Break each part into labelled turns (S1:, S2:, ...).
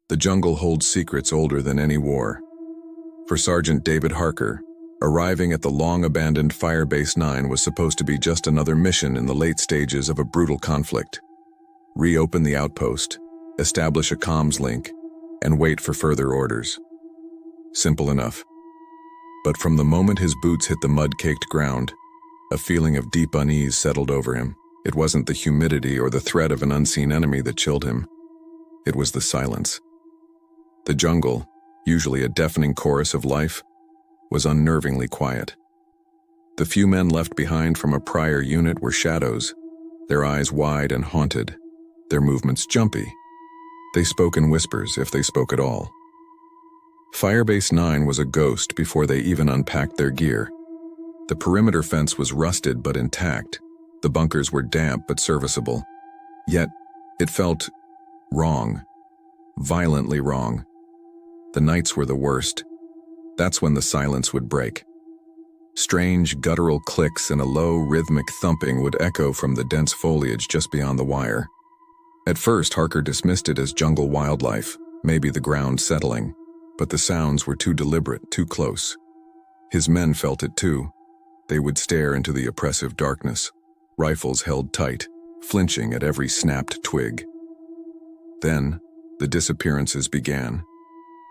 S1: The jungle holds secrets older than any war. For Sergeant David Harker, arriving at the long-abandoned Firebase 9 was supposed to be just another mission in the late stages of a brutal conflict. Reopen the outpost, establish a comms link, and wait for further orders. Simple enough. But from the moment his boots hit the mud-caked ground, a feeling of deep unease settled over him. It wasn't the humidity or the threat of an unseen enemy that chilled him. It was the silence. The jungle, usually a deafening chorus of life, was unnervingly quiet. The few men left behind from a prior unit were shadows, their eyes wide and haunted, their movements jumpy. They spoke in whispers, if they spoke at all. Firebase 9 was a ghost before they even unpacked their gear. The perimeter fence was rusted but intact. The bunkers were damp but serviceable. Yet, it felt wrong. Violently wrong. The nights were the worst. That's when the silence would break. Strange guttural clicks and a low, rhythmic thumping would echo from the dense foliage just beyond the wire. At first, Harker dismissed it as jungle wildlife, maybe the ground settling, but the sounds were too deliberate, too close. His men felt it too. They would stare into the oppressive darkness, rifles held tight, flinching at every snapped twig. Then, the disappearances began.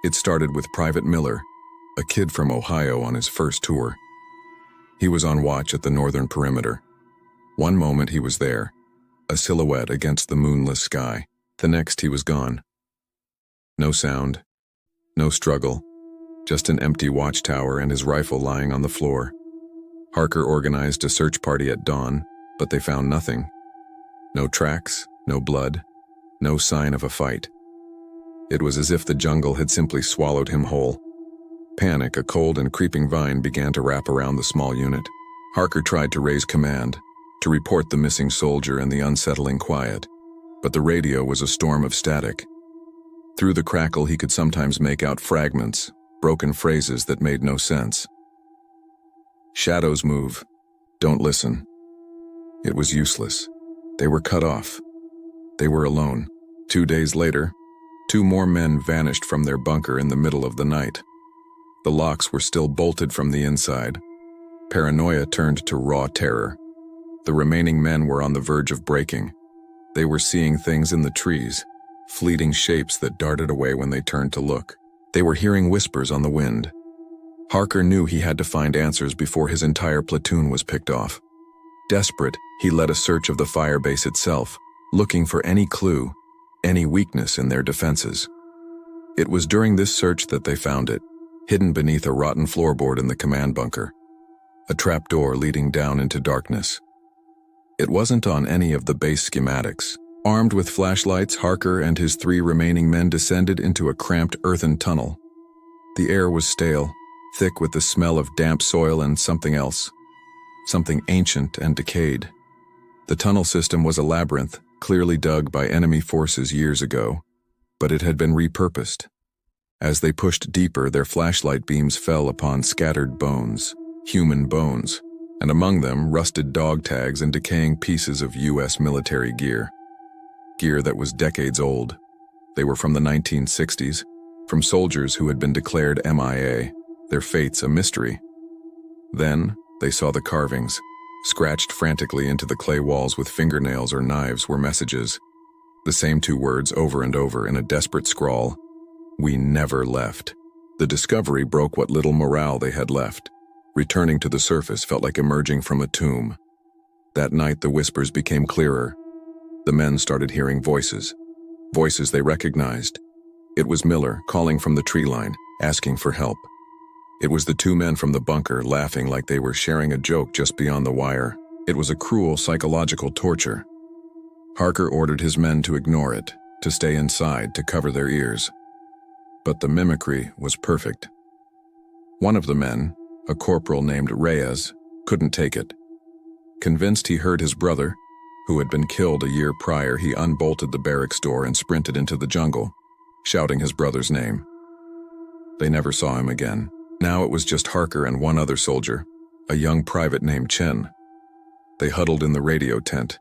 S1: It started with Private Miller, a kid from Ohio on his first tour. He was on watch at the northern perimeter. One moment he was there, a silhouette against the moonless sky. The next he was gone. No sound, no struggle, just an empty watchtower and his rifle lying on the floor. Harker organized a search party at dawn, but they found nothing. No tracks, no blood, no sign of a fight. It was as if the jungle had simply swallowed him whole. Panic, a cold and creeping vine, began to wrap around the small unit. Harker tried to raise command, to report the missing soldier and the unsettling quiet, but the radio was a storm of static. Through the crackle he could sometimes make out fragments, broken phrases that made no sense. Shadows move. Don't listen. It was useless. They were cut off. They were alone. 2 days later, 2 more men vanished from their bunker in the middle of the night. The locks were still bolted from the inside. Paranoia turned to raw terror. The remaining men were on the verge of breaking. They were seeing things in the trees, fleeting shapes that darted away when they turned to look. They were hearing whispers on the wind. Harker knew he had to find answers before his entire platoon was picked off. Desperate, he led a search of the firebase itself, looking for any clue, any weakness in their defenses. It was during this search that they found it, hidden beneath a rotten floorboard in the command bunker. A trapdoor leading down into darkness. It wasn't on any of the base schematics. Armed with flashlights, Harker and his 3 remaining men descended into a cramped earthen tunnel. The air was stale, thick with the smell of damp soil and something else. Something ancient and decayed. The tunnel system was a labyrinth, clearly dug by enemy forces years ago, but it had been repurposed. As they pushed deeper, their flashlight beams fell upon scattered bones, human bones, and among them rusted dog tags and decaying pieces of U.S. military gear. Gear that was decades old. They were from the 1960s, from soldiers who had been declared MIA, their fates a mystery. Then, they saw the carvings. Scratched frantically into the clay walls with fingernails or knives were messages. The same 2 words over and over in a desperate scrawl. We never left. The discovery broke what little morale they had left. Returning to the surface felt like emerging from a tomb. That night the whispers became clearer. The men started hearing voices. Voices they recognized. It was Miller calling from the tree line, asking for help. It was the 2 men from the bunker laughing like they were sharing a joke just beyond the wire. It was a cruel psychological torture. Harker ordered his men to ignore it, to stay inside, to cover their ears. But the mimicry was perfect. One of the men, a corporal named Reyes, couldn't take it. Convinced he heard his brother, who had been killed a year prior, he unbolted the barracks door and sprinted into the jungle, shouting his brother's name. They never saw him again. Now it was just Harker and 1 other soldier, a young private named Chen. They huddled in the radio tent,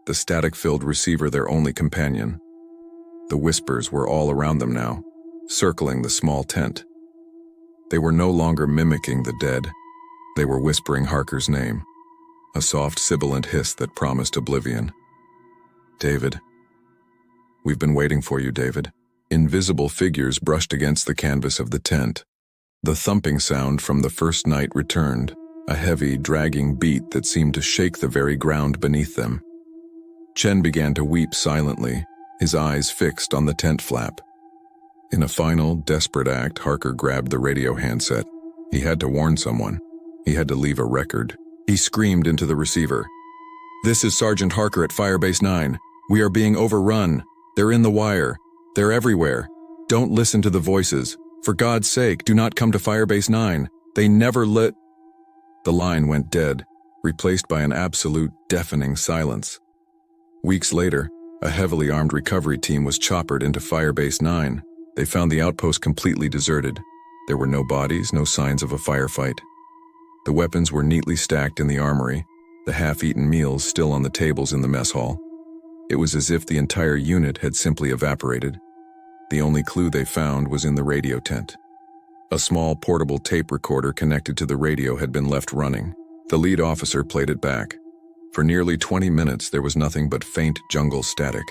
S1: the static-filled receiver their only companion. The whispers were all around them now, circling the small tent. They were no longer mimicking the dead. They were whispering Harker's name, a soft, sibilant hiss that promised oblivion. David. We've been waiting for you, David. Invisible figures brushed against the canvas of the tent. The thumping sound from the first night returned, a heavy, dragging beat that seemed to shake the very ground beneath them. Chen began to weep silently, his eyes fixed on the tent flap. In a final, desperate act, Harker grabbed the radio handset. He had to warn someone. He had to leave a record. He screamed into the receiver. "This is Sergeant Harker at Firebase 9. We are being overrun. They're in the wire. They're everywhere. Don't listen to the voices. For God's sake, do not come to Firebase 9. They never lit." The line went dead, replaced by an absolute, deafening silence. Weeks later, a heavily armed recovery team was choppered into Firebase 9. They found the outpost completely deserted. There were no bodies, no signs of a firefight. The weapons were neatly stacked in the armory, the half-eaten meals still on the tables in the mess hall. It was as if the entire unit had simply evaporated. The only clue they found was in the radio tent. A small portable tape recorder connected to the radio had been left running. The lead officer played it back. For nearly 20 minutes, there was nothing but faint jungle static.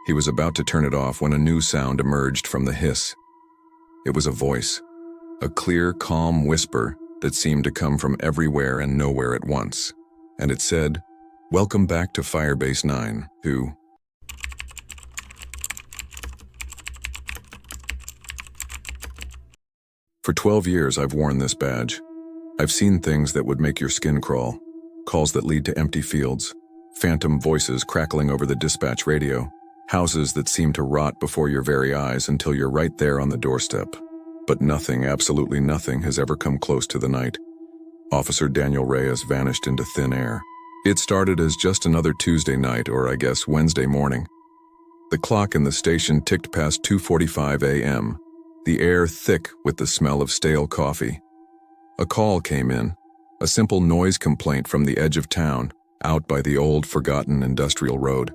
S1: He was about to turn it off when a new sound emerged from the hiss. It was a voice, a clear, calm whisper that seemed to come from everywhere and nowhere at once. And it said, "Welcome back to Firebase 9, who..." For 12 years, I've worn this badge. I've seen things that would make your skin crawl, calls that lead to empty fields, phantom voices crackling over the dispatch radio, houses that seem to rot before your very eyes until you're right there on the doorstep. But nothing, absolutely nothing, has ever come close to the night. Officer Daniel Reyes vanished into thin air. It started as just another Tuesday night, or I guess Wednesday morning. The clock in the station ticked past 2:45 a.m., the air thick with the smell of stale coffee. A call came in, a simple noise complaint from the edge of town, out by the old, forgotten industrial road.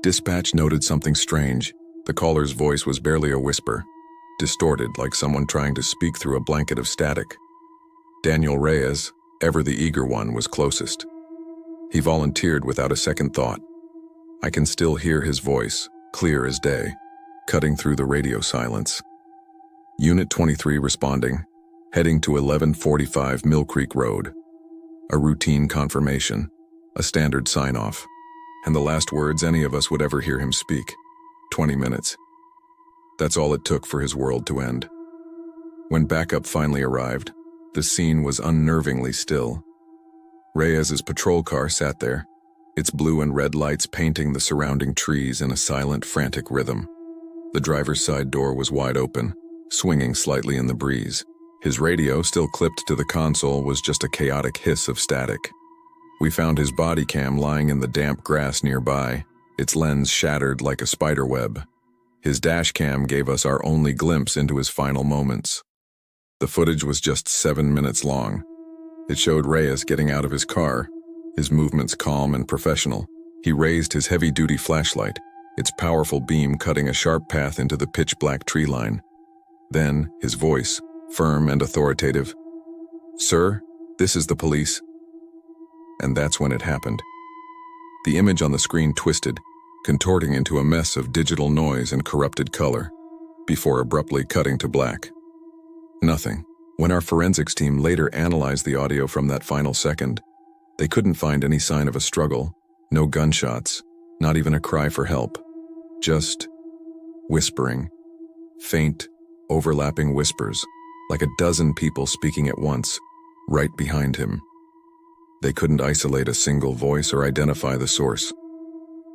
S1: Dispatch noted something strange. The caller's voice was barely a whisper, distorted like someone trying to speak through a blanket of static. Daniel Reyes, ever the eager one, was closest. He volunteered without a second thought. I can still hear his voice, clear as day, cutting through the radio silence. Unit 23 responding, heading to 1145 Mill Creek Road. A routine confirmation, a standard sign-off, and the last words any of us would ever hear him speak. 20 minutes. That's all it took for his world to end. When backup finally arrived, the scene was unnervingly still. Reyes's patrol car sat there, its blue and red lights painting the surrounding trees in a silent, frantic rhythm. The driver's side door was wide open, swinging slightly in the breeze. His radio, still clipped to the console, was just a chaotic hiss of static. We found his body cam lying in the damp grass nearby, its lens shattered like a spider web. His dash cam gave us our only glimpse into his final moments. The footage was just 7 minutes long. It showed Reyes getting out of his car, his movements calm and professional. He raised his heavy-duty flashlight, its powerful beam cutting a sharp path into the pitch-black tree line. Then, his voice, firm and authoritative. "Sir, this is the police." And that's when it happened. The image on the screen twisted, contorting into a mess of digital noise and corrupted color, before abruptly cutting to black. Nothing. When our forensics team later analyzed the audio from that final second, they couldn't find any sign of a struggle, no gunshots, not even a cry for help. Just whispering, faint, overlapping whispers, like a dozen people speaking at once, right behind him. They couldn't isolate a single voice or identify the source.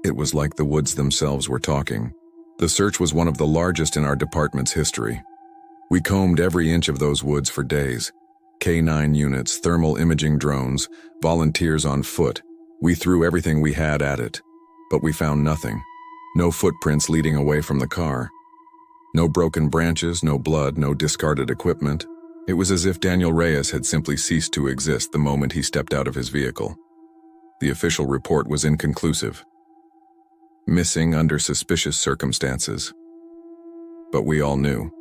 S1: It was like the woods themselves were talking. The search was one of the largest in our department's history. We combed every inch of those woods for days. K9 units, thermal imaging drones, volunteers on foot. We threw everything we had at it. But we found nothing. No footprints leading away from the car. No broken branches, no blood, no discarded equipment. It was as if Daniel Reyes had simply ceased to exist the moment he stepped out of his vehicle. The official report was inconclusive. missing under suspicious circumstances. But we all knew.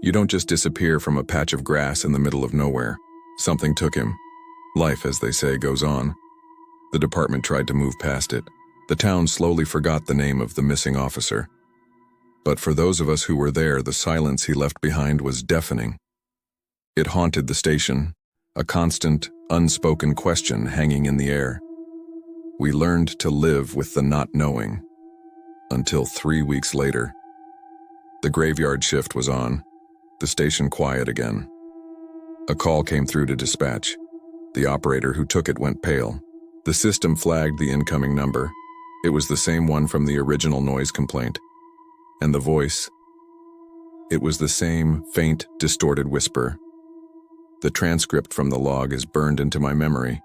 S1: You don't just disappear from a patch of grass in the middle of nowhere. Something took him. Life, as they say, goes on. The department tried to move past it. The town slowly forgot the name of the missing officer. But for those of us who were there, the silence he left behind was deafening. It haunted the station, a constant, unspoken question hanging in the air. We learned to live with the not knowing. Until 3 weeks later. The graveyard shift was on, the station quiet again. A call came through to dispatch. The operator who took it went pale. The system flagged the incoming number. It was the same one from the original noise complaint. And the voice, it was the same faint, distorted whisper. The transcript from the log is burned into my memory.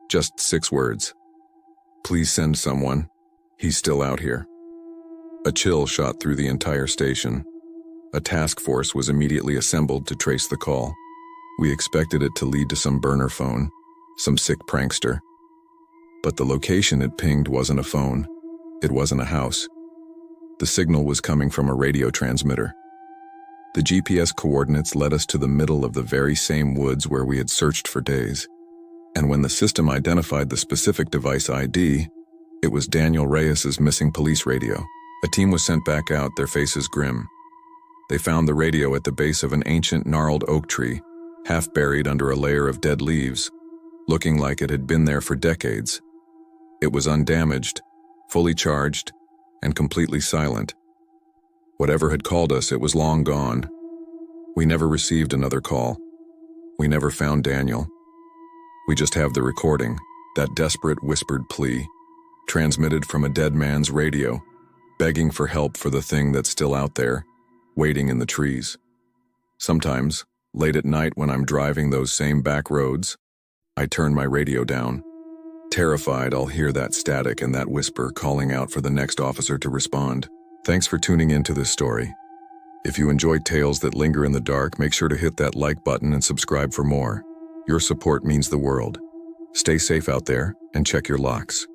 S1: Just 6 words. Please send someone. He's still out here. A chill shot through the entire station. A task force was immediately assembled to trace the call. We expected it to lead to some burner phone, some sick prankster. But the location it pinged wasn't a phone. It wasn't a house. The signal was coming from a radio transmitter. The GPS coordinates led us to the middle of the very same woods where we had searched for days. And when the system identified the specific device ID, it was Daniel Reyes's missing police radio. A team was sent back out, their faces grim. They found the radio at the base of an ancient gnarled oak tree, half buried under a layer of dead leaves, looking like it had been there for decades. It was undamaged, fully charged, and completely silent. Whatever had called us, it was long gone. We never received another call. We never found Daniel. We just have the recording, that desperate whispered plea, transmitted from a dead man's radio, begging for help for the thing that's still out there, waiting in the trees. Sometimes, late at night when I'm driving those same back roads, I turn my radio down. Terrified, I'll hear that static and that whisper calling out for the next officer to respond. Thanks for tuning into this story. If you enjoyed tales that linger in the dark, make sure to hit that like button and subscribe for more. Your support means the world. Stay safe out there and check your locks.